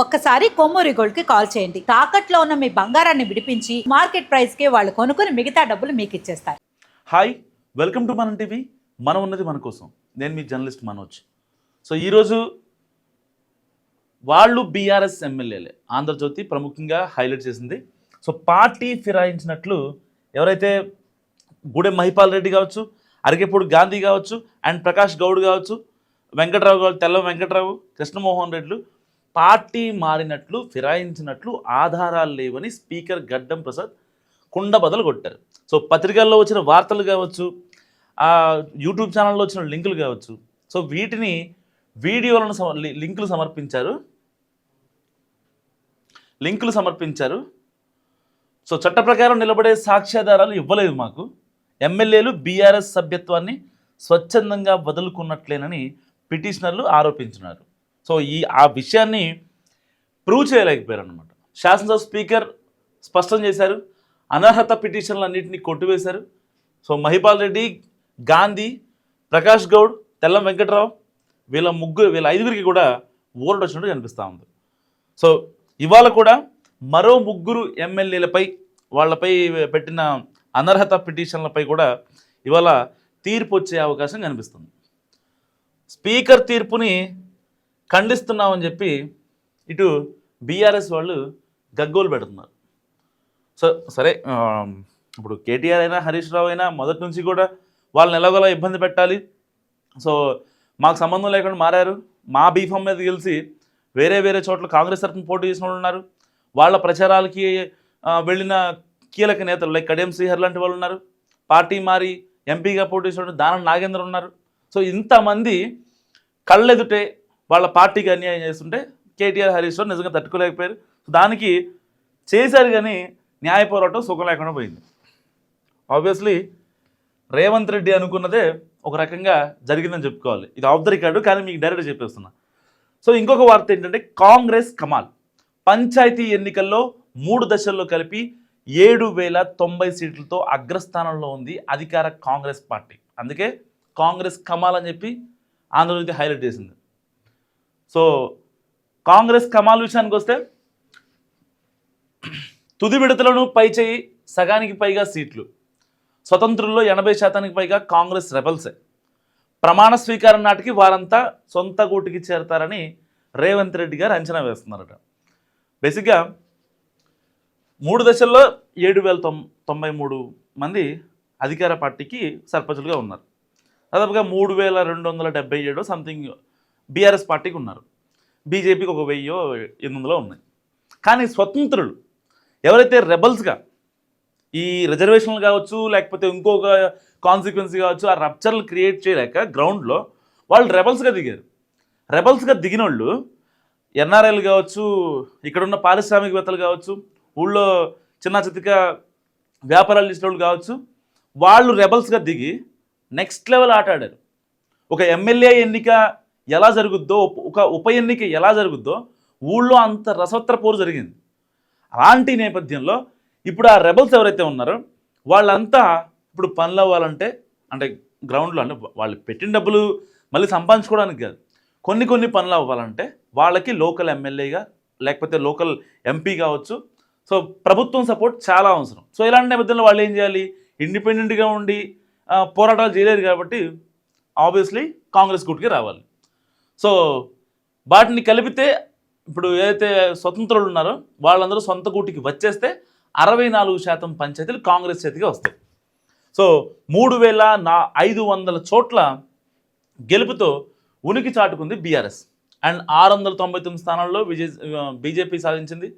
ఒక్కసారి కొమ్మూరి గోల్డ్ కి కాల్ చేయండి. తాకట్లో ఉన్న మీ బంగారాన్ని విడిపించి మార్కెట్ ప్రైస్ కి వాళ్ళు కొనుక్కుని మిగతా డబ్బులు మీకు ఇచ్చేస్తారు. హాయ్, వెల్కమ్ టు మనం టీవీ. మనం ఉన్నది మన కోసం. నేను మీ జర్నలిస్ట్ మనోజ్. సో ఈరోజు వాళ్ళు బీఆర్ఎస్ ఎమ్మెల్యేలే ఆంధ్రజ్యోతి ప్రముఖంగా హైలైట్ చేసింది. సో పార్టీ ఫిరాయించినట్లు ఎవరైతే గూడెం మహిపాల్ రెడ్డి కావచ్చు, అరికెపూడి గాంధీ కావచ్చు, అండ్ ప్రకాష్ గౌడ్ కావచ్చు, వెంకట్రావు కావచ్చు, తెల్ల వెంకట్రావు, కృష్ణమోహన్ రెడ్లు పార్టీ మారినట్లు ఫిరాయించినట్లు ఆధారాలు లేవని స్పీకర్ గడ్డం ప్రసాద్ కుండ బదలు కొట్టారు. సో పత్రికల్లో వచ్చిన వార్తలు కావచ్చు, యూట్యూబ్ ఛానల్లో వచ్చిన లింకులు కావచ్చు, సో వీటిని వీడియోలను లింకులు సమర్పించారు. సో చట్ట ప్రకారం నిలబడే సాక్ష్యాధారాలు ఇవ్వలేదు మాకు. ఎమ్మెల్యేలు బీఆర్ఎస్ సభ్యత్వాన్ని స్వచ్ఛందంగా వదులుకున్నట్లేనని పిటిషనర్లు ఆరోపించినారు. సో ఆ విషయాన్ని ప్రూవ్ చేయలేకపోయారు అన్నమాట. శాసనసభ స్పీకర్ స్పష్టం చేశారు, అనర్హత పిటిషన్లన్నింటినీ కొట్టివేశారు. సో మహిపాల్ రెడ్డి, గాంధీ, ప్రకాష్ గౌడ్, తెల్లం వెంకట్రావు వీళ్ళ ఐదుగురికి కూడా ఓరడు వచ్చినట్టు కనిపిస్తూ ఉంది. సో ఇవాళ కూడా మరో ముగ్గురు ఎమ్మెల్యేలపై వాళ్ళపై పెట్టిన అనర్హత పిటిషన్లపై కూడా ఇవాళ తీర్పు వచ్చే అవకాశం కనిపిస్తుంది. స్పీకర్ తీర్పుని ఖండిస్తున్నామని చెప్పి ఇటు బీఆర్ఎస్ వాళ్ళు గగ్గోలు పెడుతున్నారు. సో సరే, ఇప్పుడు కేటీఆర్ అయినా హరీష్ రావు అయినా మొదటి నుంచి కూడా వాళ్ళని ఎలాగోలా ఇబ్బంది పెట్టాలి, సో మాకు సంబంధం లేకుండా మారారు, మా బీఫామ్ మీద గెలిచి వేరే చోట్ల కాంగ్రెస్ తరఫున పోటీ చేసిన వాళ్ళు ఉన్నారు, వాళ్ళ ప్రచారాలకి వెళ్ళిన కీలక నేతలు లైక్ కడియం శ్రీహర్ లాంటి వాళ్ళు ఉన్నారు, పార్టీ మారి ఎంపీగా పోటీ చేసిన దానం నాగేంద్ర ఉన్నారు. సో ఇంతమంది కళ్ళెదుటే వాళ్ళ పార్టీకి అన్యాయం చేస్తుంటే కేటీఆర్ హరీష్ రావు నిజంగా తట్టుకోలేకపోయారు. దానికి చేశారు కానీ న్యాయ పోరాటం సుఖం లేకుండా పోయింది. ఆబ్వియస్లీ రేవంత్ రెడ్డి అనుకున్నదే ఒక రకంగా జరిగిందని చెప్పుకోవాలి. ఇది ఆఫ్ ద రికార్డు, కానీ మీకు డైరెక్ట్గా చెప్పేస్తున్నా. సో ఇంకొక వార్త ఏంటంటే కాంగ్రెస్ కమాల్ పంచాయతీ ఎన్నికల్లో 3 దశల్లో కలిపి 7,090 సీట్లతో అగ్రస్థానంలో ఉంది అధికార కాంగ్రెస్ పార్టీ. అందుకే కాంగ్రెస్ కమాల్ అని చెప్పి ఆంధ్రజ్యోతి హైలైట్ చేసింది. సో కాంగ్రెస్ కమాల్ విషయానికి వస్తే తుది విడతలను పైచేయి సగానికి పైగా సీట్లు, స్వతంత్రుల్లో 80% పైగా కాంగ్రెస్ రెబల్సే. ప్రమాణ స్వీకారం నాటికి వారంతా సొంత గూటికి చేరతారని రేవంత్ రెడ్డి గారు అంచనా వేస్తున్నారట. బేసిక్గా 3 దశల్లో 7,093 మంది అధికార పార్టీకి సర్పంచులుగా ఉన్నారు. దాదాపుగా 3,277 సంథింగ్ బీఆర్ఎస్ పార్టీకి ఉన్నారు. బీజేపీకి 1,800 ఉన్నాయి. కానీ స్వతంత్రులు ఎవరైతే రెబల్స్గా ఈ రిజర్వేషన్లు కావచ్చు, లేకపోతే ఇంకొక కాన్సిక్వెన్సీ కావచ్చు, ఆ రప్చర్లు క్రియేట్ చేయలేక గ్రౌండ్లో వాళ్ళు రెబల్స్గా దిగారు. రెబల్స్గా దిగిన వాళ్ళు ఎన్ఆర్ఐలు కావచ్చు, ఇక్కడున్న పారిశ్రామికవేత్తలు కావచ్చు, ఊళ్ళో చిన్న చితిక వ్యాపారాలు చేసిన వాళ్ళు కావచ్చు, వాళ్ళు రెబల్స్గా దిగి నెక్స్ట్ లెవెల్ ఆట ఆడారు. ఒక ఎమ్మెల్యే ఎన్నిక ఎలా జరుగుద్దో, ఒక ఉప ఎన్నిక ఎలా జరుగుద్దో ఊళ్ళో అంత రసవత్ర పోరు జరిగింది. అలాంటి నేపథ్యంలో ఇప్పుడు ఆ రెబల్స్ ఎవరైతే ఉన్నారో వాళ్ళంతా ఇప్పుడు పనులు అవ్వాలంటే, అంటే గ్రౌండ్లో, అంటే వాళ్ళు పెట్టిన డబ్బులు మళ్ళీ సంపాదించుకోవడానికి కాదు, కొన్ని పనులు అవ్వాలంటే వాళ్ళకి లోకల్ ఎమ్మెల్యేగా లేకపోతే లోకల్ ఎంపీ కావచ్చు, సో ప్రభుత్వం సపోర్ట్ చాలా అవసరం. సో ఇలాంటి నేపథ్యంలో వాళ్ళు ఏం చేయాలి, ఇండిపెండెంట్గా ఉండి పోరాటాలు చేయలేరు కాబట్టి ఆబ్వియస్లీ కాంగ్రెస్ గుట్కి రావాలి. సో వాటిని కలిపితే ఇప్పుడు ఏదైతే స్వతంత్రులు ఉన్నారో వాళ్ళందరూ సొంత గూటికి వచ్చేస్తే 64% పంచాయతీలు కాంగ్రెస్ చేతికి వస్తాయి. సో 3,500 చోట్ల గెలుపుతో ఉనికి చాటుకుంది బీఆర్ఎస్. అండ్ 699 స్థానాల్లో బీజేపీ సాధించింది.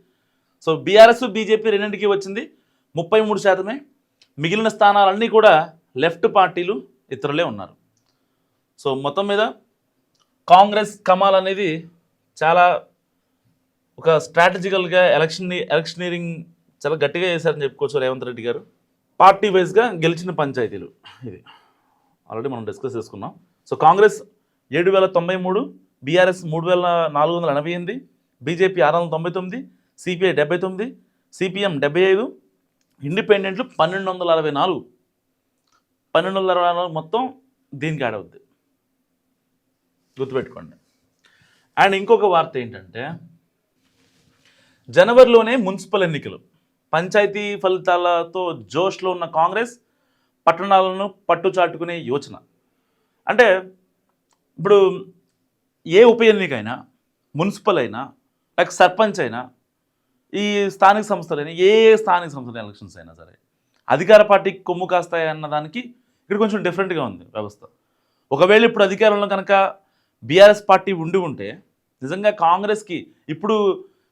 సో బీఆర్ఎస్ బీజేపీ రెండింటికి వచ్చింది 33%. మిగిలిన స్థానాలన్నీ కూడా లెఫ్ట్ పార్టీలు ఇతరులే ఉన్నారు. సో మొత్తం మీద కాంగ్రెస్ కమాల్ అనేది చాలా ఒక స్ట్రాటజికల్గా ఎలక్షనీరింగ్ చాలా గట్టిగా చేశారని చెప్పుకోవచ్చు రేవంత్ రెడ్డి గారు. పార్టీ వైజ్గా గెలిచిన పంచాయతీలు ఇది ఆల్రెడీ మనం డిస్కస్ చేసుకున్నాం. So Congress 7,093, BRS 3,488, BJP 699, CPI 79, CPM 75, ఇండిపెండెంట్లు 1,264. 1,264 మొత్తం దీనికి యాడ్ అవుద్ది, గుర్తుపెట్టుకోండి. అండ్ ఇంకొక వార్త ఏంటంటే జనవరిలోనే మున్సిపల్ ఎన్నికలు, పంచాయతీ ఫలితాలతో జోష్లో ఉన్న కాంగ్రెస్ పట్టణాలను పట్టుచాటుకునే యోచన. అంటే ఇప్పుడు ఏ ఉప ఎన్నికైనా, మున్సిపల్ అయినా, లైక్ సర్పంచ్ అయినా, ఈ స్థానిక సంస్థలైనా, ఏ స్థానిక సంస్థల ఎలక్షన్స్ అయినా సరే అధికార పార్టీకి కొమ్ము కాస్తాయి అన్నదానికి ఇక్కడ కొంచెం డిఫరెంట్గా ఉంది వ్యవస్థ. ఒకవేళ ఇప్పుడు అధికారంలో కనుక బీఆర్ఎస్ పార్టీ ఉంటే నిజంగా కాంగ్రెస్కి ఇప్పుడు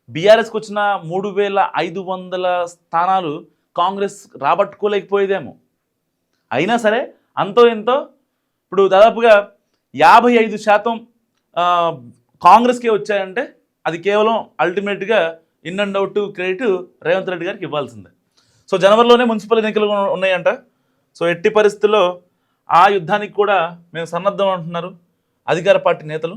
బీఆర్ఎస్కి వచ్చిన 3500 స్థానాలు కాంగ్రెస్ రాబట్టుకోలేకపోయేదేమో. అయినా సరే అంతో ఎంతో ఇప్పుడు దాదాపుగా 55% కాంగ్రెస్కే వచ్చాయంటే అది కేవలం అల్టిమేట్గా in and out credit Revanth Reddy గారికి ఇవ్వాల్సిందే. సో జనవరిలోనే మున్సిపల్ ఎన్నికలు ఉన్నాయంట. సో ఎట్టి పరిస్థితుల్లో ఆ యుద్ధానికి కూడా మేము సన్నద్ధం అంటున్నారు అధికార పార్టీ నేతలు.